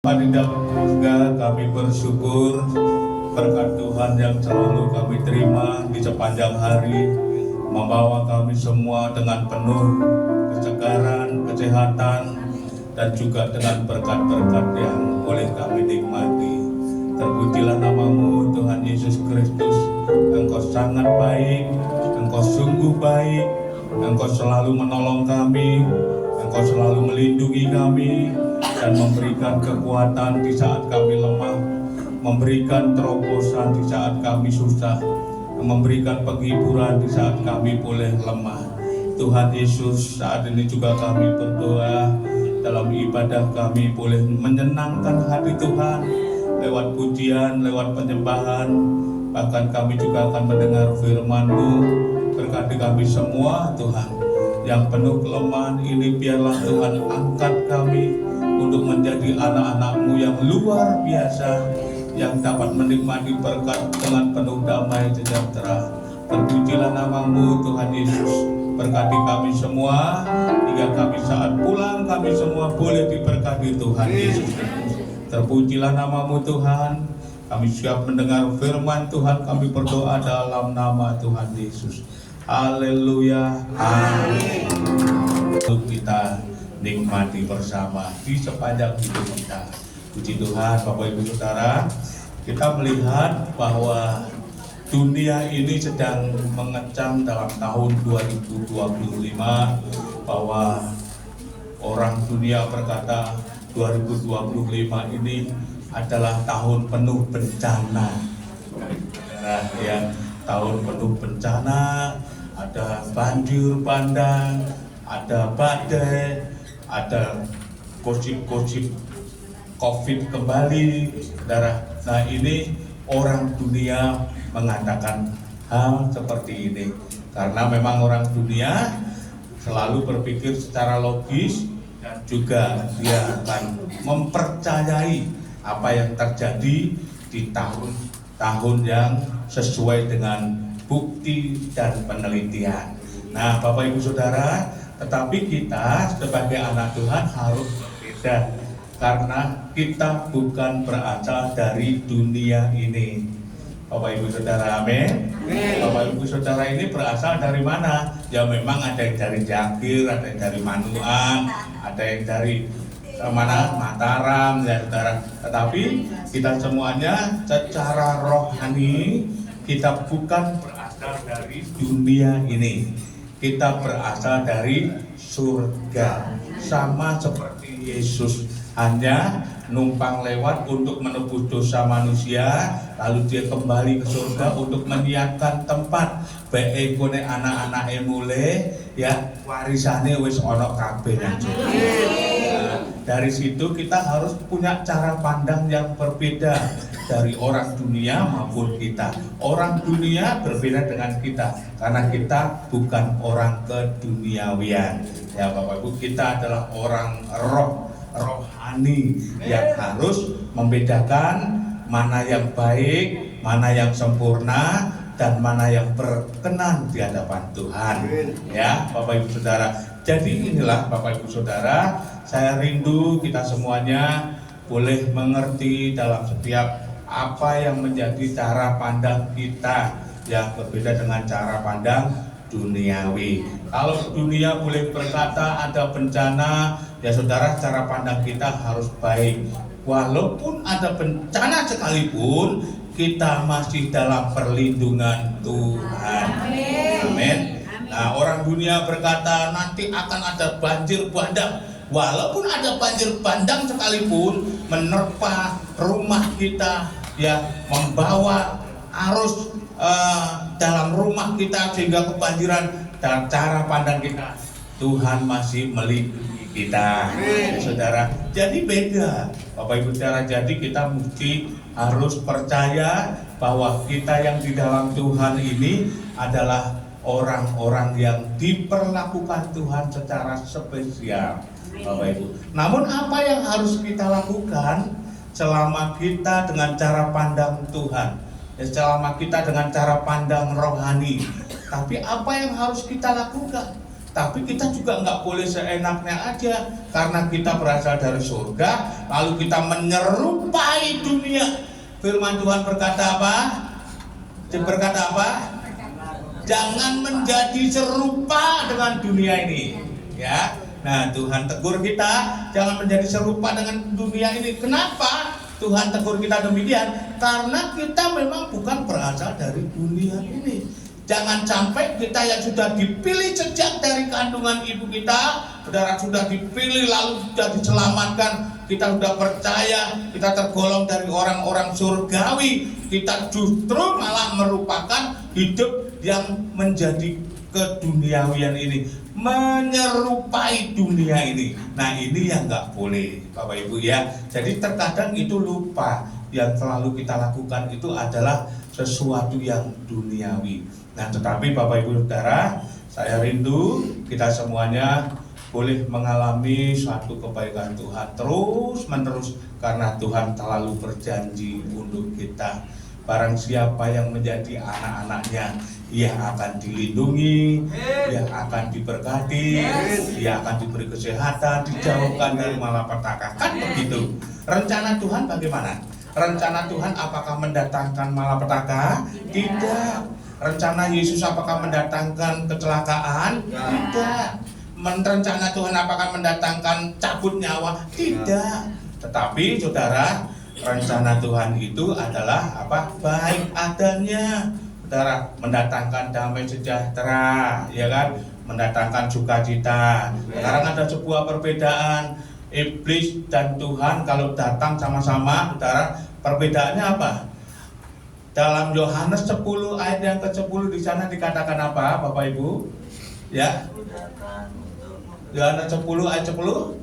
Di dalam surga kami bersyukur berkat Tuhan yang selalu kami terima di sepanjang hari, membawa kami semua dengan penuh kesegaran, kesehatan, dan juga dengan berkat-berkat yang boleh kami nikmati. Terpujilah nama-Mu Tuhan Yesus Kristus. Engkau sangat baik, Engkau sungguh baik, Engkau selalu menolong kami, Engkau selalu melindungi kami, dan memberikan kekuatan di saat kami lemah, memberikan terobosan di saat kami susah, memberikan penghiburan di saat kami boleh lemah. Tuhan Yesus, saat ini juga kami berdoa, dalam ibadah kami boleh menyenangkan hati Tuhan lewat pujian, lewat penyembahan. Bahkan kami juga akan mendengar firman-Mu. Berkati kami semua Tuhan, yang penuh kelemahan ini biarlah Tuhan angkat kami untuk menjadi anak-anak-Mu yang luar biasa, yang dapat menikmati berkat dengan penuh damai sejahtera. Terpujilah nama-Mu Tuhan Yesus. Berkati kami semua, hingga kami saat pulang kami semua boleh diberkati Tuhan Yesus Kristus. Terpujilah nama-Mu Tuhan. Kami siap mendengar firman Tuhan, kami berdoa dalam nama Tuhan Yesus. Haleluya. Amin. Untuk kita nikmati bersama di sepanjang hidup kita. Puji Tuhan, Bapak Ibu Saudara, kita melihat bahwa dunia ini sedang mengecam dalam tahun 2025, bahwa orang dunia berkata 2025 ini adalah tahun penuh bencana. Nah, ya, tahun penuh bencana, ada banjir bandang, ada badai, ada gosip-gosip COVID kembali, saudara. Nah, ini orang dunia mengatakan hal seperti ini karena memang orang dunia selalu berpikir secara logis, dan juga dia akan mempercayai apa yang terjadi di tahun-tahun yang sesuai dengan bukti dan penelitian. Nah, Bapak Ibu Saudara, tetapi kita sebagai anak Tuhan harus berbeda, karena kita bukan berasal dari dunia ini. Bapak Ibu Saudara, amin. Bapak Ibu Saudara ini berasal dari mana? Ya memang ada yang dari Jakir, ada yang dari Manuan, ada yang dari Mataram, ya saudara. Tetapi kita semuanya secara rohani, kita bukan berasal dari dunia ini. Kita berasal dari surga, sama seperti Yesus, hanya numpang lewat untuk menebus dosa manusia, lalu dia kembali ke surga untuk menyiapkan tempat bae kone anak-anak emule, ya warisane wis ana kabeh. Dari situ kita harus punya cara pandang yang berbeda dari orang dunia maupun kita. Orang dunia berbeda dengan kita karena kita bukan orang keduniawian. Ya Bapak Ibu, kita adalah orang rohani yang harus membedakan mana yang baik, mana yang sempurna, dan mana yang berkenan di hadapan Tuhan. Ya Bapak Ibu Saudara. Jadi inilah Bapak Ibu Saudara, saya rindu kita semuanya boleh mengerti dalam setiap apa yang menjadi cara pandang kita yang berbeda dengan cara pandang duniawi. Kalau dunia boleh berkata ada bencana, ya saudara, cara pandang kita harus baik. Walaupun ada bencana sekalipun, kita masih dalam perlindungan Tuhan. Amin. Nah, orang dunia berkata nanti akan ada banjir bandang. Walaupun ada banjir bandang sekalipun, menerpa rumah kita, ya membawa arus dalam rumah kita sehingga kebanjiran, dan cara pandang kita, Tuhan masih melindungi kita, ya, saudara. Jadi beda, Bapak Ibu Saudara. Jadi kita mesti harus percaya bahwa kita yang di dalam Tuhan ini adalah orang-orang yang diperlakukan Tuhan secara spesial, Bapak Ibu. Namun apa yang harus kita lakukan selama kita dengan cara pandang Tuhan, ya, selama kita dengan cara pandang rohani, tapi apa yang harus kita lakukan? Tapi kita juga nggak boleh seenaknya aja, karena kita berasal dari surga, lalu kita menyerupai dunia. Firman Tuhan berkata apa? Berkata apa? Jangan menjadi serupa dengan dunia ini, ya. Nah, Tuhan tegur kita, jangan menjadi serupa dengan dunia ini. Kenapa Tuhan tegur kita demikian? Karena kita memang bukan berasal dari dunia ini. Jangan sampai kita yang sudah dipilih sejak dari kandungan ibu kita, saudara, sudah dipilih lalu sudah diselamatkan, kita sudah percaya, kita tergolong dari orang-orang surgawi, kita justru malah merupakan hidup yang menjadi keduniawian ini, menyerupai dunia ini. Nah, ini yang nggak boleh, Bapak Ibu ya. Jadi terkadang itu lupa, yang selalu kita lakukan itu adalah sesuatu yang duniawi. Nah, tetapi Bapak Ibu Saudara, saya rindu kita semuanya boleh mengalami suatu kebaikan Tuhan terus menerus, karena Tuhan selalu berjanji untuk kita. Barang siapa yang menjadi anak-anaknya, ia akan dilindungi, ia akan diberkati, ia akan diberi kesehatan, dijauhkan dari malapetaka. Kan begitu. Rencana Tuhan bagaimana? Rencana Tuhan apakah mendatangkan malapetaka? Tidak. Rencana Yesus apakah mendatangkan kecelakaan? Tidak. Rencana Tuhan apakah mendatangkan cabut nyawa? Tidak. Tetapi saudara, rencana Tuhan itu adalah apa? Baik adanya. Saudara, mendatangkan damai sejahtera, ya kan? Mendatangkan sukacita. Sekarang ada sebuah perbedaan. Iblis dan Tuhan kalau datang sama-sama, saudara, perbedaannya apa? Dalam Yohanes 10 ayat yang ke-10 di sana dikatakan apa, Bapak Ibu? Ya. Yohanes 10 ayat 10.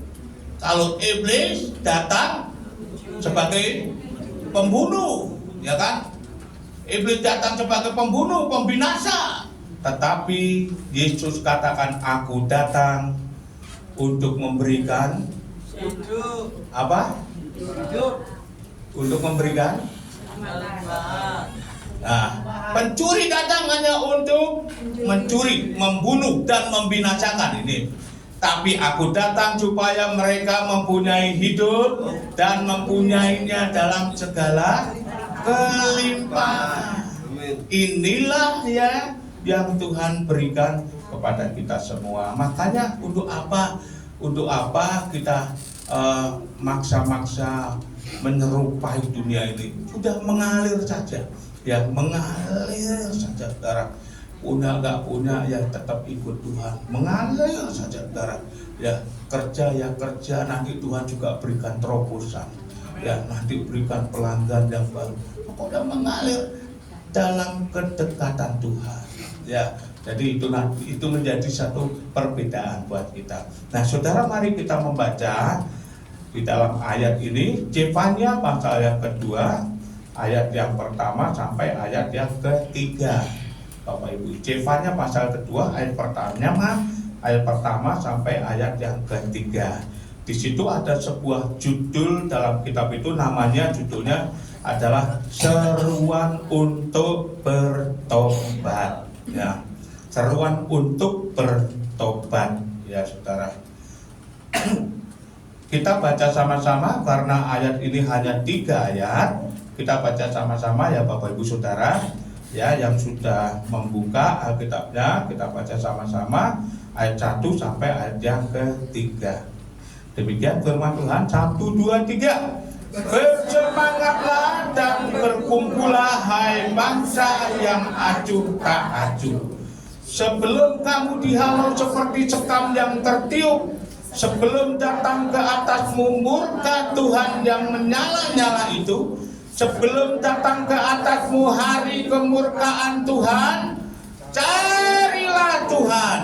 Kalau iblis datang sebagai pembunuh, ya kan? Iblis datang sebagai pembunuh, pembinasa. Tetapi Yesus katakan, aku datang untuk memberikan apa? Untuk memberikan. Nah, pencuri datang hanya untuk mencuri, membunuh, dan membinasakan ini. Tapi aku datang supaya mereka mempunyai hidup dan mempunyainya dalam segala kelimpahan. Inilah ya yang Tuhan berikan kepada kita semua. Makanya untuk apa? Untuk apa kita maksa-maksa menyerupai dunia ini? Sudah mengalir saja, ya, mengalir saja, saudara. Punya nggak punya ya tetap ikut Tuhan, mengalir saja, saudara. Ya, kerja ya kerja, nanti Tuhan juga berikan terobosan, ya, nanti berikan pelanggan yang baru. Pokoknya mengalir dalam kedekatan Tuhan, ya. Jadi itu menjadi satu perbedaan buat kita. Nah, saudara, mari kita membaca di dalam ayat ini, Zefanya pasal yang kedua, ayat yang pertama sampai ayat yang ketiga. Bapak Ibu, Zefanya pasal kedua, ayat pertama sampai ayat yang ketiga. Di situ ada sebuah judul dalam kitab itu, judulnya adalah seruan untuk bertobat. Ya, seruan untuk bertobat, ya saudara. Kita baca sama-sama karena ayat ini hanya 3 ayat. Kita baca sama-sama ya Bapak Ibu Saudara, ya, yang sudah membuka Alkitabnya, kita baca sama-sama ayat 1 sampai ayat yang ketiga. Demikian firman Tuhan. 1, 2, 3. Bersemangatlah dan berkumpullah hai bangsa yang acuh tak acuh. Sebelum kamu dihalau seperti sekam yang tertiup, sebelum datang ke atasmu murka Tuhan yang menyala-nyala itu, sebelum datang ke atasmu hari kemurkaan Tuhan, carilah Tuhan.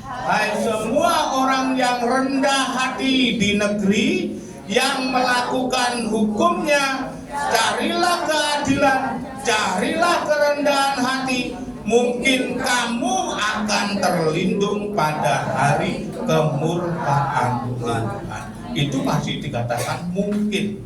Hai semua orang yang rendah hati di negeri, yang melakukan hukumnya, carilah keadilan, carilah kerendahan hati. Mungkin kamu akan terlindung pada hari kemurkaan Tuhan. Itu masih dikatakan mungkin.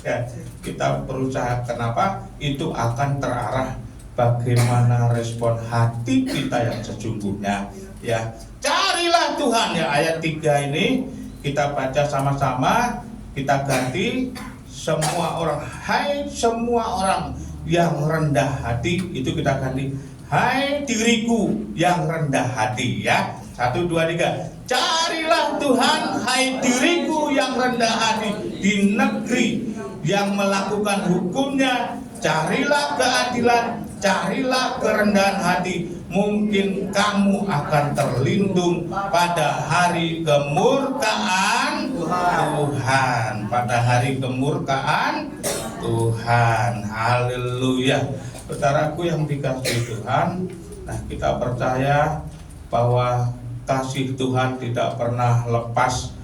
Ya, kita berusaha, kenapa? Itu akan terarah bagaimana respon hati kita yang sesungguhnya. ya. Carilah Tuhan ya, ayat 3 ini kita baca sama-sama, kita ganti semua orang, hai semua orang yang rendah hati, itu kita ganti hai diriku yang rendah hati ya. 1, 2, 3. Carilah Tuhan, hai diriku yang rendah hati di negeri yang melakukan hukumnya. Carilah keadilan, carilah kerendahan hati. Mungkin kamu akan terlindung pada hari kemurkaan Tuhan. Pada hari kemurkaan Tuhan. Haleluya. Saudaraku yang dikasihi Tuhan, nah kita percaya bahwa kasih Tuhan tidak pernah lepas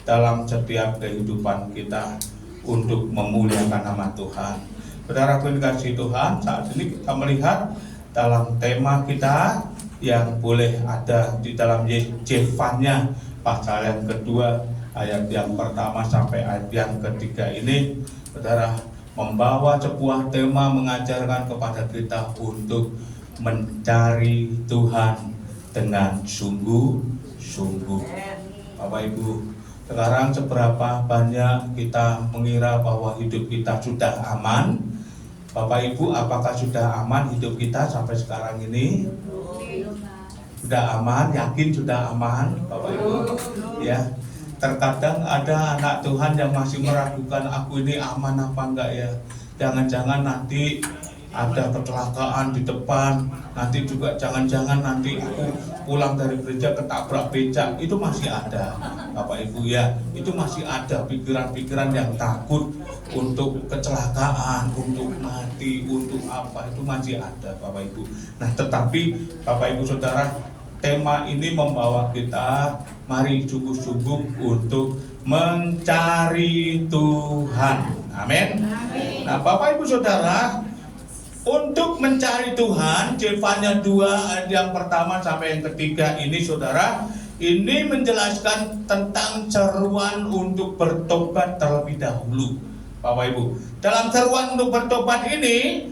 dalam setiap kehidupan kita untuk memuliakan nama Tuhan. Saudaraku yang dikasihi Tuhan, saat ini kita melihat dalam tema kita yang boleh ada di dalam Yefanya pasal yang kedua, ayat yang pertama sampai ayat yang ketiga ini, saudara, membawa sebuah tema mengajarkan kepada kita untuk mencari Tuhan dengan sungguh-sungguh. Bapak Ibu, sekarang seberapa banyak kita mengira bahwa hidup kita sudah aman? Bapak Ibu, apakah sudah aman hidup kita sampai sekarang ini? Sudah aman? Yakin sudah aman, Bapak Ibu? Ya. Terkadang ada anak Tuhan yang masih meragukan, aku ini aman apa enggak ya? Jangan-jangan nanti ada kecelakaan di depan, nanti juga jangan-jangan nanti aku pulang dari gereja ketabrak becak. Itu masih ada, Bapak Ibu ya. Itu masih ada pikiran-pikiran yang takut untuk kecelakaan, untuk mati, untuk apa, itu masih ada, Bapak Ibu. Nah, tetapi Bapak Ibu Saudara, tema ini membawa kita mari sungguh-sungguh untuk mencari Tuhan. Amin. Nah, Bapak Ibu Saudara, untuk mencari Tuhan, Yefanya 2 ayat yang pertama sampai yang ketiga ini, saudara, ini menjelaskan tentang seruan untuk bertobat terlebih dahulu. Bapak Ibu, dalam seruan untuk bertobat ini,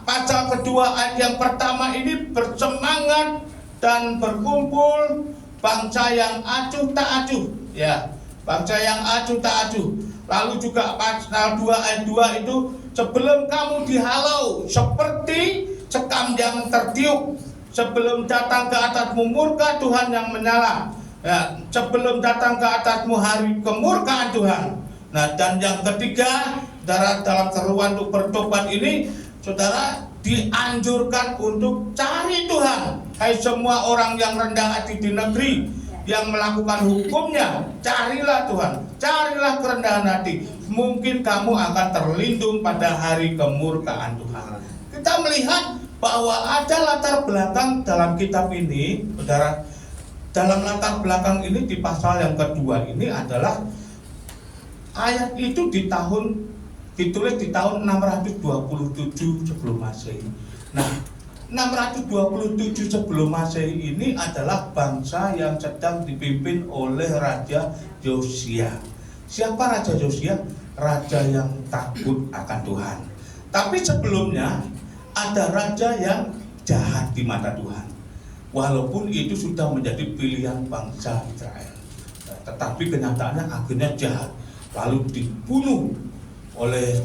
pasal kedua ayat yang pertama ini bersemangat dan berkumpul bangsa yang acuh tak acuh, ya, bangsa yang acuh tak acuh. Lalu juga pasal 2 ayat 2 itu, sebelum kamu dihalau seperti sekam yang tertiup, sebelum datang ke atasmu murka Tuhan yang menyala, ya, sebelum datang ke atasmu hari kemurkaan Tuhan. Nah, dan yang ketiga, dalam seruan untuk bertobat ini, saudara, dianjurkan untuk cari Tuhan. Hai semua orang yang rendah hati di negeri yang melakukan hukumnya, carilah Tuhan, carilah kerendahan hati. Mungkin kamu akan terlindung pada hari kemurkaan Tuhan. Kita melihat bahwa ada latar belakang dalam kitab ini, saudara. Dalam latar belakang ini di pasal yang kedua ini adalah ayat itu ditulis di tahun 627 sebelum Masehi. Nah, 627 sebelum Masehi ini adalah bangsa yang sedang dipimpin oleh Raja Yosia. Siapa Raja Yosia? Raja yang takut akan Tuhan. Tapi sebelumnya ada raja yang jahat di mata Tuhan. Walaupun itu sudah menjadi pilihan bangsa Israel, tetapi kenyataannya akhirnya jahat. Lalu dibunuh oleh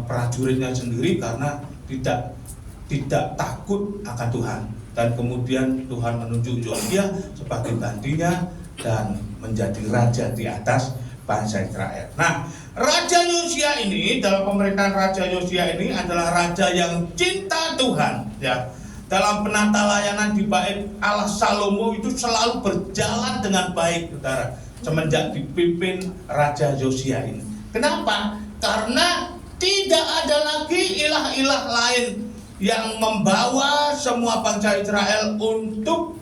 prajuritnya sendiri karena tidak takut akan Tuhan. Dan kemudian Tuhan menunjuk Yosia sebagai gantinya dan menjadi raja di atas bangsa Israel. Nah, Raja Yosia ini, dalam pemerintahan Raja Yosia ini adalah raja yang cinta Tuhan, ya. Dalam penata layanan di bait Allah Salomo itu selalu berjalan dengan baik, saudara, semenjak dipimpin Raja Yosia ini. Kenapa? Karena tidak ada lagi ilah-ilah lain yang membawa semua bangsa Israel untuk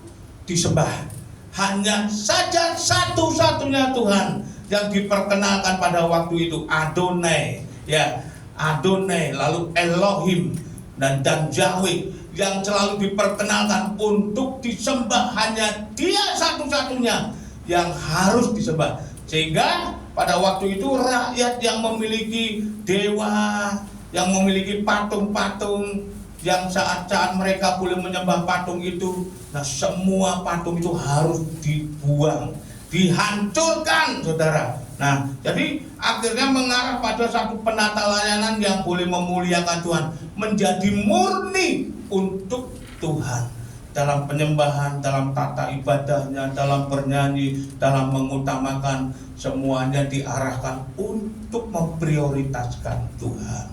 disembah. Hanya saja satu-satunya Tuhan yang diperkenalkan pada waktu itu, Adonai, ya, Adonai, lalu Elohim dan Yahweh, yang selalu diperkenalkan untuk disembah. Hanya Dia satu-satunya yang harus disembah. Sehingga pada waktu itu rakyat yang memiliki dewa, yang memiliki patung-patung, yang saat-saat mereka boleh menyembah patung itu, nah semua patung itu harus dibuang, dihancurkan, saudara. Nah, jadi akhirnya mengarah pada satu penata layanan yang boleh memuliakan Tuhan, menjadi murni untuk Tuhan. Dalam penyembahan, dalam tata ibadahnya, dalam bernyanyi, dalam mengutamakan, semuanya diarahkan untuk memprioritaskan Tuhan,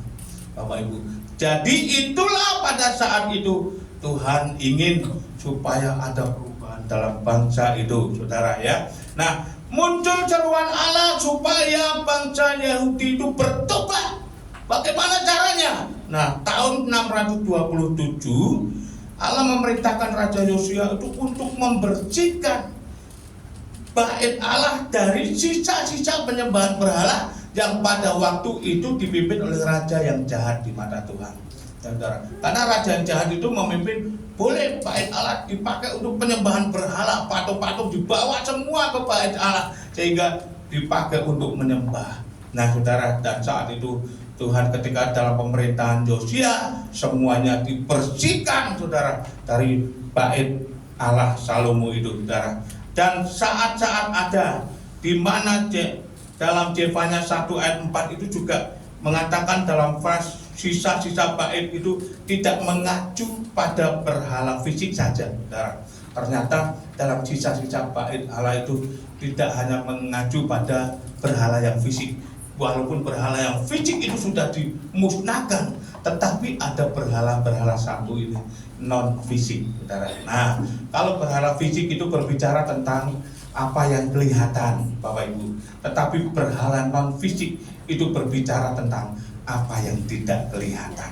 Bapak Ibu. Jadi itulah pada saat itu Tuhan ingin supaya ada perubahan dalam bangsa itu, saudara ya. Nah, muncul seruan Allah supaya bangsa Yahudi itu bertobat. Bagaimana caranya? Nah, tahun 627 Allah memerintahkan Raja Yosia itu untuk membersihkan bait Allah dari sisa-sisa penyembahan berhala yang pada waktu itu dipimpin oleh raja yang jahat di mata Tuhan. Saudara, karena raja yang jahat itu memimpin, boleh bait Allah dipakai untuk penyembahan berhala, patung-patung dibawa semua ke bait Allah sehingga dipakai untuk menyembah. Nah, saudara, dan saat itu Tuhan ketika dalam pemerintahan Yosia semuanya dibersihkan, saudara, dari bait Allah Salomo itu, saudara. Dan saat-saat ada di mana dalam Yefanya 1 ayat 4 itu juga mengatakan dalam frase sisa-sisa bait itu tidak mengacu pada berhala fisik saja, saudara. Ternyata dalam sisa-sisa bait Allah itu tidak hanya mengacu pada berhala yang fisik. Walaupun berhala yang fisik itu sudah dimusnahkan, tetapi ada berhala-berhala satu ini non fisik, saudara. Nah, kalau berhala fisik itu berbicara tentang apa yang kelihatan, Bapak Ibu. Tetapi berhala non fisik itu berbicara tentang apa yang tidak kelihatan.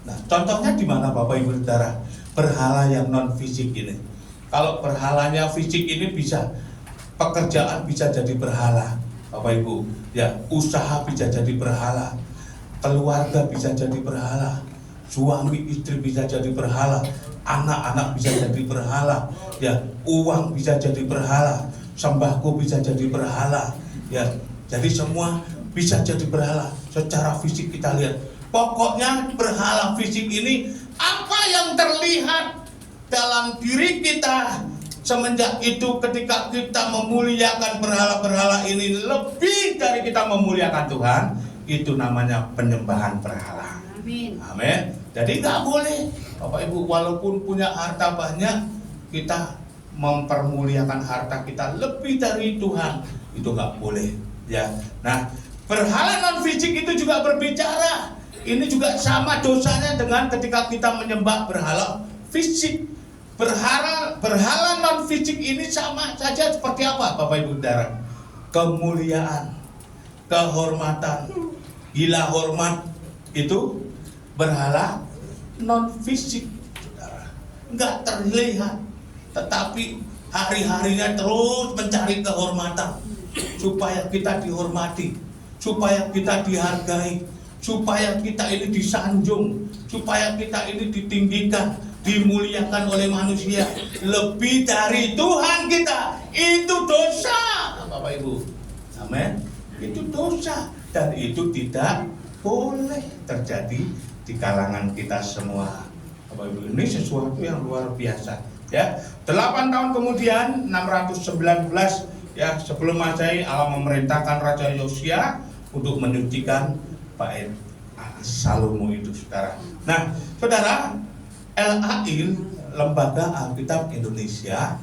Nah, contohnya di mana, Bapak Ibu saudara? Berhala yang non fisik ini. Kalau berhalanya fisik ini bisa pekerjaan bisa jadi berhala, Bapak Ibu. Ya, usaha bisa jadi berhala, keluarga bisa jadi berhala, suami istri bisa jadi berhala, anak-anak bisa jadi berhala, ya, uang bisa jadi berhala, sembako bisa jadi berhala, ya. Jadi semua bisa jadi berhala secara fisik kita lihat. Pokoknya berhala fisik ini apa yang terlihat dalam diri kita. Semenjak itu ketika kita memuliakan berhala-berhala ini lebih dari kita memuliakan Tuhan, itu namanya penyembahan berhala. Amin. Amin. Jadi nggak boleh, Bapak Ibu, walaupun punya harta banyak, kita mempermuliakan harta kita lebih dari Tuhan, itu nggak boleh. Ya. Nah, berhala non fisik itu juga berbicara. Ini juga sama dosanya dengan ketika kita menyembah berhala fisik. Berhala non fisik ini sama saja seperti apa, Bapak Ibu saudara? Kemuliaan, kehormatan, gila hormat itu berhala non fisik, saudara. Enggak terlihat, tetapi hari-harinya terus mencari kehormatan supaya kita dihormati, supaya kita dihargai, supaya kita ini disanjung, supaya kita ini ditinggikan, dimuliakan oleh manusia lebih dari Tuhan kita. Itu dosa, Bapak Ibu. Amin. Itu dosa dan itu tidak boleh terjadi di kalangan kita semua, Bapak Ibu. Ini sesuatu yang luar biasa, ya. 8 tahun kemudian 619 ya sebelum Masehi, Allah memerintahkan Raja Yosia untuk menyucikan bait Salomo itu, saudara. Nah, saudara, LAI, Lembaga Alkitab Indonesia,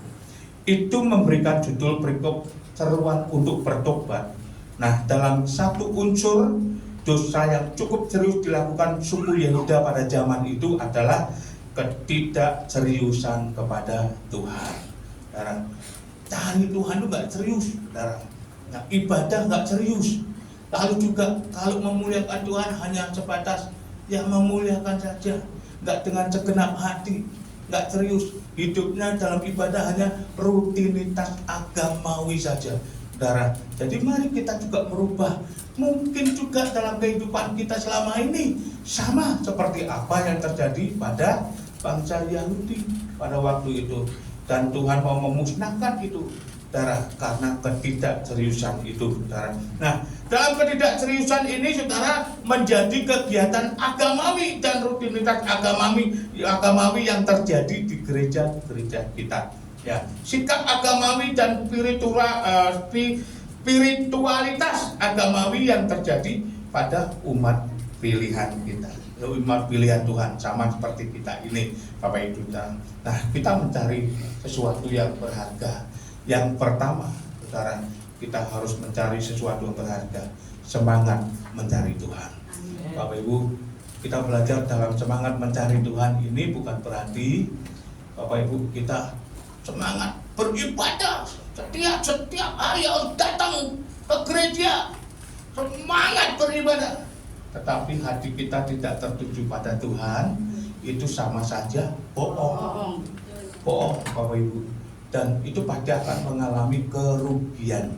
itu memberikan judul perikop seruan untuk bertobat. Nah, dalam satu unsur dosa yang cukup serius dilakukan suku Yehuda pada zaman itu adalah ketidakseriusan kepada Tuhan. Cari Tuhan itu nggak serius, saudara. Nah, ibadah nggak serius. Lalu juga kalau memuliakan Tuhan hanya sebatas ya memuliakan saja, nggak dengan segenap hati, nggak serius. Hidupnya dalam ibadah hanya rutinitas agamawi saja, saudara. Jadi mari kita juga merubah. Mungkin juga dalam kehidupan kita selama ini sama seperti apa yang terjadi pada bangsa Yahudi pada waktu itu. Dan Tuhan mau memusnahkan itu. saudara, karena ketidakseriusan itu, saudara. Nah, dalam ketidakseriusan ini, saudara, menjadi kegiatan agamawi dan rutinitas agamawi yang terjadi di gereja-gereja kita. Ya, sikap agamawi dan spiritualitas agamawi yang terjadi pada umat pilihan kita, umat pilihan Tuhan, sama seperti kita ini, Bapak Ibu. Nah, kita mencari sesuatu yang berharga. Yang pertama, saudara, kita harus mencari sesuatu yang berharga, semangat mencari Tuhan. Bapak Ibu, kita belajar dalam semangat mencari Tuhan ini bukan berarti Bapak Ibu kita semangat beribadah setiap hari harus datang ke gereja, semangat beribadah, tetapi hati kita tidak tertuju pada Tuhan, itu sama saja bohong, Bapak Ibu. Dan itu pasti akan mengalami kerugian,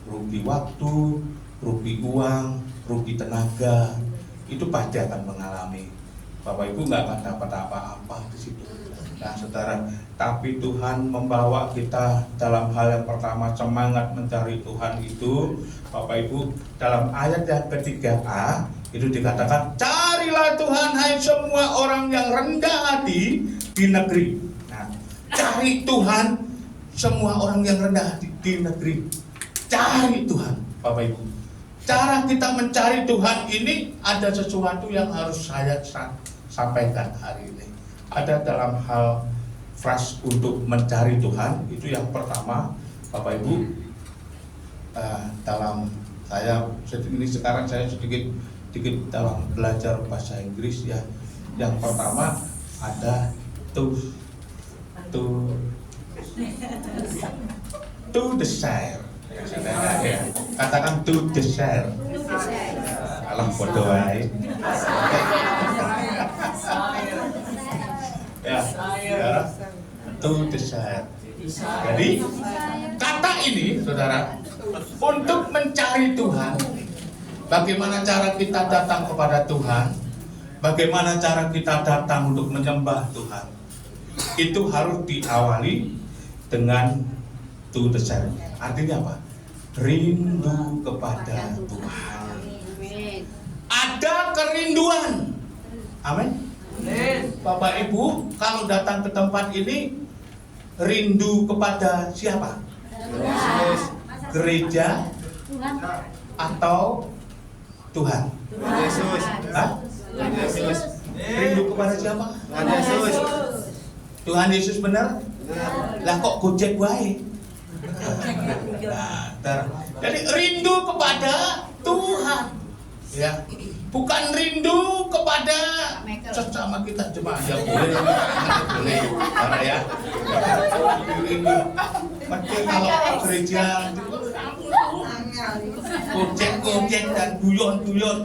rugi waktu, rugi uang, rugi tenaga, itu pasti akan mengalami. Bapak Ibu nggak akan dapat apa-apa di situ. Nah, saudara, tapi Tuhan membawa kita dalam hal yang pertama, semangat mencari Tuhan itu, Bapak Ibu, dalam ayat yang ketiga A itu dikatakan, carilah Tuhan hai semua orang yang rendah hati di negeri. Nah, cari Tuhan semua orang yang rendah hati di negeri. Cari Tuhan, Bapak Ibu. Cara kita mencari Tuhan ini ada sesuatu yang harus saya sampaikan hari ini. Ada dalam hal frase untuk mencari Tuhan, itu yang pertama, Bapak Ibu, dalam saya ini sekarang saya sedikit dalam belajar bahasa Inggris ya. Yang pertama ada to desire. Ya. Katakan to desire. Alah bodoh aja. Ya, to desire. Jadi kata ini, saudara, untuk mencari Tuhan, bagaimana cara kita datang kepada Tuhan, bagaimana cara kita datang untuk menyembah Tuhan, itu harus diawali dengan to desire. Artinya apa? Rindu kepada Tuhan. Ada kerinduan. Amin. Bapak Ibu, kalau datang ke tempat ini rindu kepada siapa? Gereja atau Tuhan? Yesus. Hah? Rindu kepada siapa? Yesus. Tuhan Yesus benar? Lah kok gojek wae? Nah, jadi rindu kepada Tuhan, ya, bukan rindu kepada sesama kita jemaat. Ya boleh, karena ya, rindu. Mungkin kalau gereja gojek dan guyon,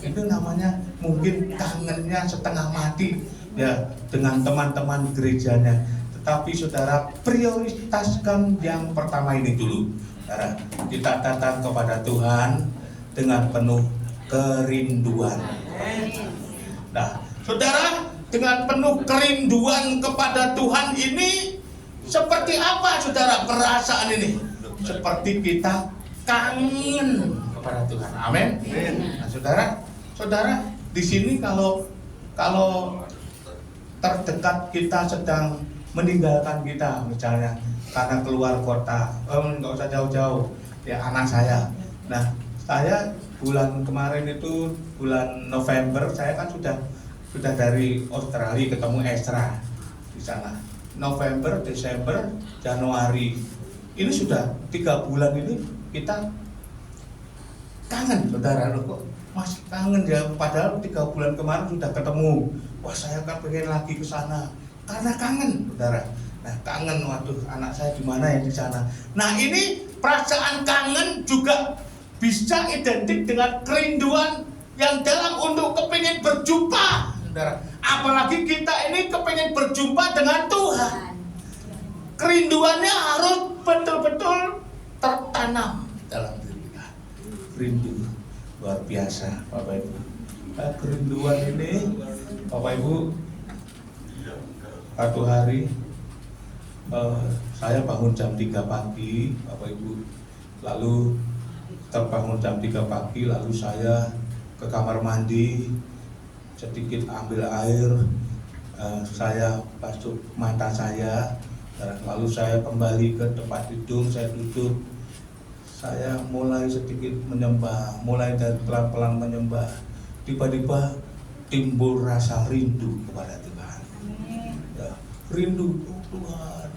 itu namanya mungkin kangennya setengah mati ya dengan teman-teman gerejanya. Tetapi saudara, prioritaskan yang pertama ini dulu. Saudara, kita datang kepada Tuhan dengan penuh kerinduan. Nah, saudara, dengan penuh kerinduan kepada Tuhan ini seperti apa, saudara, perasaan ini? Seperti kita kangen kepada Tuhan. Amin. Nah, saudara, di sini kalau terdekat kita sedang meninggalkan kita, misalnya karena keluar kota, nggak usah jauh-jauh, ya anak saya. Nah, saya bulan kemarin itu bulan November, saya kan sudah dari Australia ketemu Esra di sana. November, Desember, Januari, ini sudah 3 bulan ini kita kangen, saudara. Kok masih kangen ya, padahal 3 bulan kemarin sudah ketemu. Wah, saya kan pengen lagi ke sana karena kangen, saudara. Nah, kangen, waduh, anak saya di mana ya di sana. Nah, ini perasaan kangen juga bisa identik dengan kerinduan yang dalam untuk kepingin berjumpa, saudara. Apalagi kita ini kepingin berjumpa dengan Tuhan. Kerinduannya harus betul-betul tertanam dalam diri kita. Rindu luar biasa, Bapak Ibu. Nah, kerinduan ini, Bapak Ibu, satu hari Saya bangun jam 3 pagi, Bapak Ibu. Lalu terbangun jam 3 pagi, lalu saya ke kamar mandi, sedikit ambil air, saya basuh mata saya, lalu saya kembali ke tempat tidur, saya duduk, saya mulai sedikit menyembah, mulai dari pelan-pelan menyembah. Tiba-tiba timbul rasa rindu kepada Tuhan. Ya, rindu Tuhan.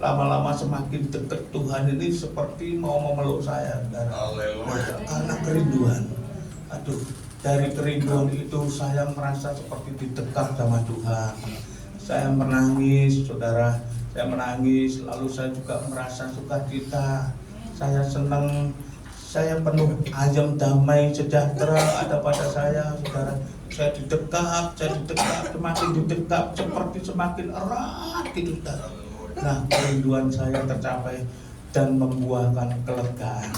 Lama-lama semakin dekat Tuhan ini seperti mau memeluk saya. Karena kerinduan. Aduh, dari kerinduan itu saya merasa seperti didekat sama Tuhan. Saya menangis, saudara. Saya menangis, lalu saya juga merasa sukacita. Saya senang, saya penuh ayam damai sejahtera ada pada saya, saudara. Saya didekat, semakin didekat, seperti semakin erat gitu, saudara. Nah, kerinduan saya tercapai dan membuahkan kelegaan.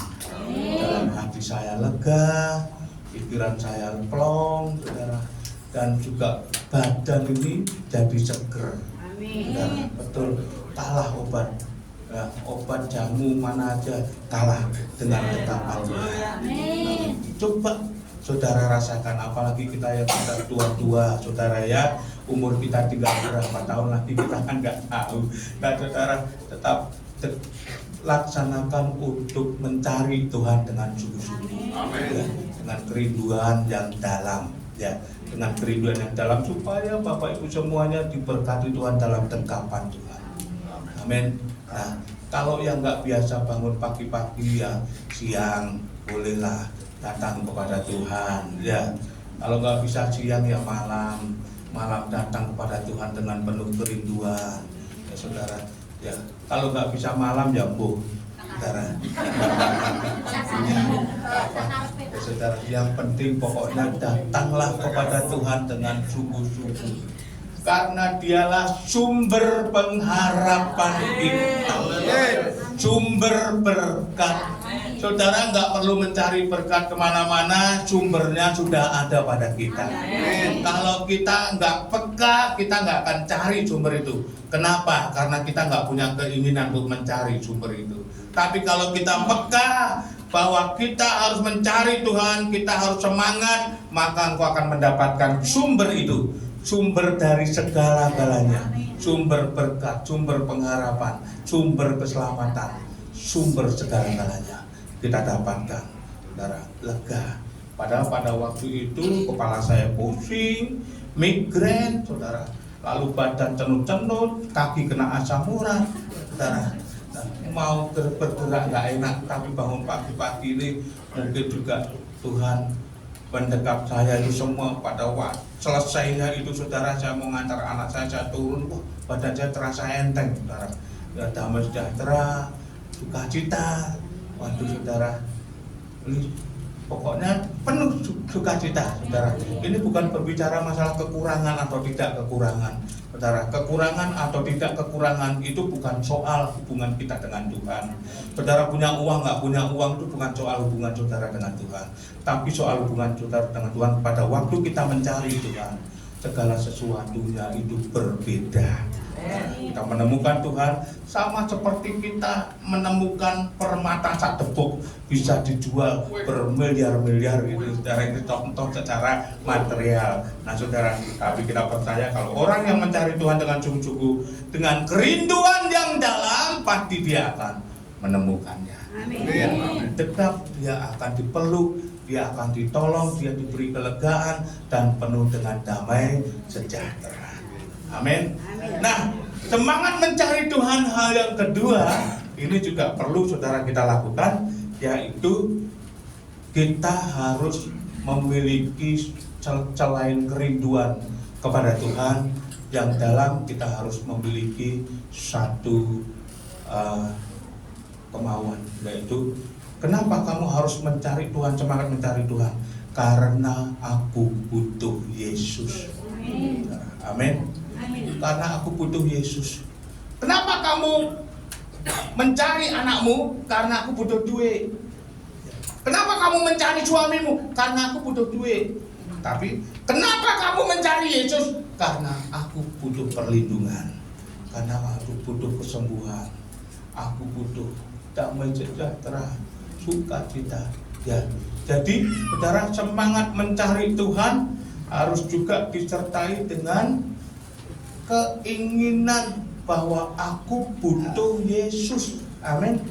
Dalam hati saya lega, pikiran saya plong, saudara. Dan juga badan ini jadi seger. Saudara, betul, kalah obat. Ya, obat jamu mana aja kalah dengan ketetapan Tuhan. Nah, coba saudara rasakan, apalagi kita yang sudah tua-tua, saudara ya, umur kita tinggal berapa tahun lagi kita kan nggak tahu. Nah, saudara tetap laksanakan untuk mencari Tuhan dengan sungguh-sungguh, ya, dengan kerinduan yang dalam, ya, dengan kerinduan yang dalam supaya Bapak Ibu semuanya diberkati Tuhan dalam dengkapan Tuhan. Amin. Nah, kalau yang nggak biasa bangun pagi-pagi ya siang bolehlah datang kepada Tuhan, ya. Kalau nggak bisa siang ya malam datang kepada Tuhan dengan penuh kerinduan, ya saudara. Ya, kalau nggak bisa malam ya saudara. Ya, saudara. Yang penting pokoknya datanglah kepada Tuhan dengan sungguh-sungguh. Karena dialah sumber pengharapan kita, sumber berkat. Saudara nggak perlu mencari berkat kemana-mana, sumbernya sudah ada pada kita. Kalau kita nggak peka, kita nggak akan cari sumber itu. Kenapa? Karena kita nggak punya keinginan untuk mencari sumber itu. Tapi kalau kita peka bahwa kita harus mencari Tuhan, kita harus semangat, maka engkau akan mendapatkan sumber itu. Sumber dari segala-galanya, sumber berkat, sumber pengharapan, sumber keselamatan, sumber segala-galanya kita dapatkan, saudara, lega. Padahal pada waktu itu kepala saya pusing, migrain, saudara, lalu badan cenut-cenut, kaki kena asam urat, saudara. Mau bergerak nggak enak, tapi bangun pagi-pagi ini mungkin juga Tuhan mendekap saya itu semua. Pada waktu selesainya itu, saudara, saya mau ngantar anak saya turun, badan saya terasa enteng, saudara. Ya, damai sejahtera, sukacita. Waduh, saudara, ini pokoknya penuh sukacita, saudara. Ini bukan berbicara masalah kekurangan atau tidak kekurangan, saudara. Kekurangan atau tidak kekurangan itu bukan soal hubungan kita dengan Tuhan. Saudara punya uang nggak punya uang itu bukan soal hubungan saudara dengan Tuhan, tapi soal hubungan saudara dengan Tuhan pada waktu kita mencari Tuhan. Segala sesuatunya itu berbeda. Kita menemukan Tuhan sama seperti kita menemukan permata sak debuk bisa dijual bermiliar-miliar gitu, saudara. Itu contoh secara material. Nah, saudara, tapi kita percaya kalau orang yang mencari Tuhan dengan sungguh-sungguh, dengan kerinduan yang dalam, pasti dia akan menemukannya. Dia akan dekat, dia akan dipeluk, dia akan ditolong, dia diberi kelegaan dan penuh dengan damai sejahtera. Amin. Nah, semangat mencari Tuhan, hal yang kedua ini juga perlu saudara kita lakukan, yaitu kita harus memiliki selain kerinduan kepada Tuhan yang dalam, kita harus memiliki satu kemauan, yaitu kenapa kamu harus mencari Tuhan, semangat mencari Tuhan? Karena aku butuh Yesus. Amin. Karena aku butuh Yesus. Kenapa kamu mencari anakmu? Karena aku butuh duit. Kenapa kamu mencari suamimu? Karena aku butuh duit. Tapi kenapa kamu mencari Yesus? Karena aku butuh perlindungan. karena aku butuh kesembuhan, aku butuh damai sejahtera, sukacita. Ya, jadi saudara, semangat mencari Tuhan harus juga disertai dengan keinginan bahwa aku butuh Yesus. Amin.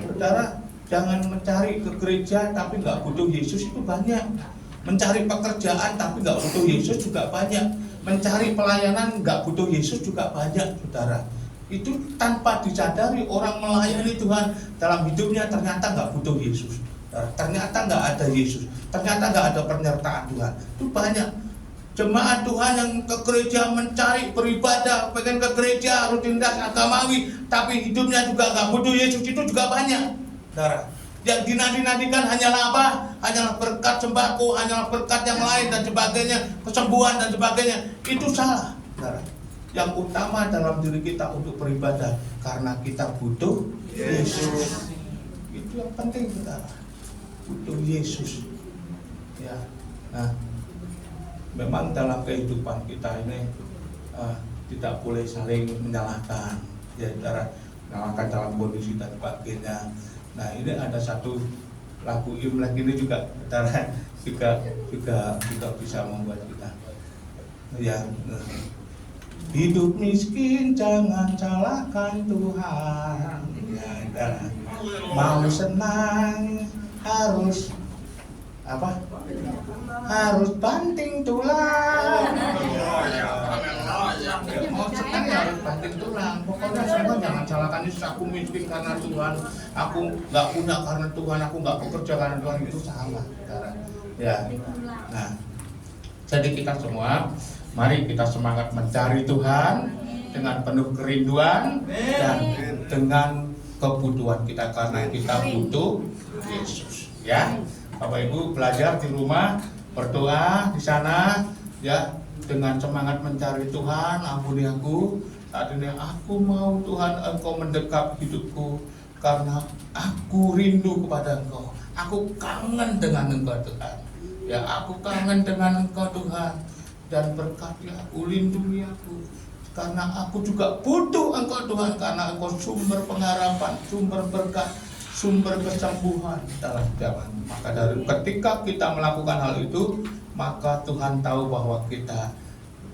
Saudara, jangan mencari ke gereja tapi nggak butuh Yesus, itu banyak. Mencari pekerjaan tapi nggak butuh Yesus juga banyak. Mencari pelayanan nggak butuh Yesus juga banyak, saudara. Itu tanpa disadari orang melayani Tuhan dalam hidupnya ternyata nggak butuh Yesus. Ternyata nggak ada Yesus, ternyata nggak ada penyertaan Tuhan. Itu banyak jemaat Tuhan yang ke gereja mencari beribadah, pengen ke gereja rutinitas agamawi, tapi hidupnya juga nggak butuh Yesus, itu juga banyak. Saudara, yang dinanti-nantikan hanyalah apa? Hanyalah berkat sembako, hanyalah berkat yang lain dan sebagainya, kesembuhan dan sebagainya. Itu salah, saudara. Yang utama dalam diri kita untuk beribadah karena kita butuh Yesus. Itu yang penting, saudara. Butuh Yesus. Ya. Nah, memang dalam kehidupan kita ini tidak boleh saling menyalahkan, ya, saudara, menyalahkan dalam kondisi dan sebagainya. Nah, ini ada satu lagu Imlek ini juga, saudara, juga bisa membuat kita, ya, hidup miskin jangan salahkan Tuhan, ya, saudara. Mau senang harus apa? Harus banting tulang. Mau senang ya harus banting tulang. Pokoknya semua jangan salahkan Yesus. Aku miskin karena Tuhan, aku nggak punya karena Tuhan, aku nggak bekerja karena Tuhan, itu salah, saudara. Ya. Nah, jadi kita semua, mari kita semangat mencari Tuhan dengan penuh kerinduan dan dengan kebutuhan kita, karena kita butuh Yesus. Ya, Bapak Ibu belajar di rumah, berdoa di sana, ya, dengan semangat mencari Tuhan. Ampuni aku, saat ini aku mau Tuhan Engkau mendekap hidupku, karena aku rindu kepada Engkau. Aku kangen dengan Engkau Tuhan. Ya, aku kangen dengan Engkau Tuhan, dan berkati aku, lindungi aku, karena aku juga butuh Engkau Tuhan, karena Engkau sumber pengharapan, sumber berkat, sumber kesembuhan dalam zaman. Maka dari ketika kita melakukan hal itu, maka Tuhan tahu bahwa kita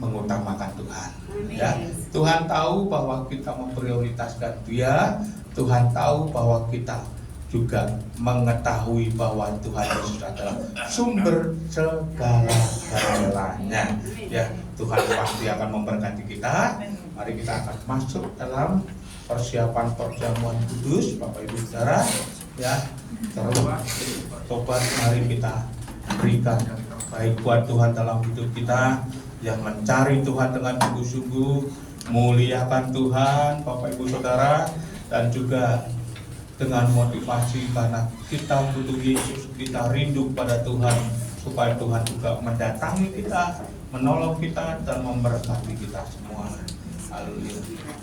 mengutamakan Tuhan. Ya, Tuhan tahu bahwa kita memprioritaskan Dia. Tuhan tahu bahwa kita juga mengetahui bahwa Tuhan Yesus adalah sumber segala-galanya. Ya, Tuhan pasti akan memberkati kita. Mari kita akan masuk dalam persiapan perjamuan kudus, Bapak Ibu Saudara, ya. Terus tobat mari kita berikan baik buat Tuhan dalam hidup kita, yang mencari Tuhan dengan sungguh-sungguh, muliakan Tuhan, Bapak Ibu Saudara, dan juga dengan motivasi karena kita butuh Yesus, kita rindu pada Tuhan, supaya Tuhan juga mendatangi kita, menolong kita dan memberkati kita semua. Haleluya.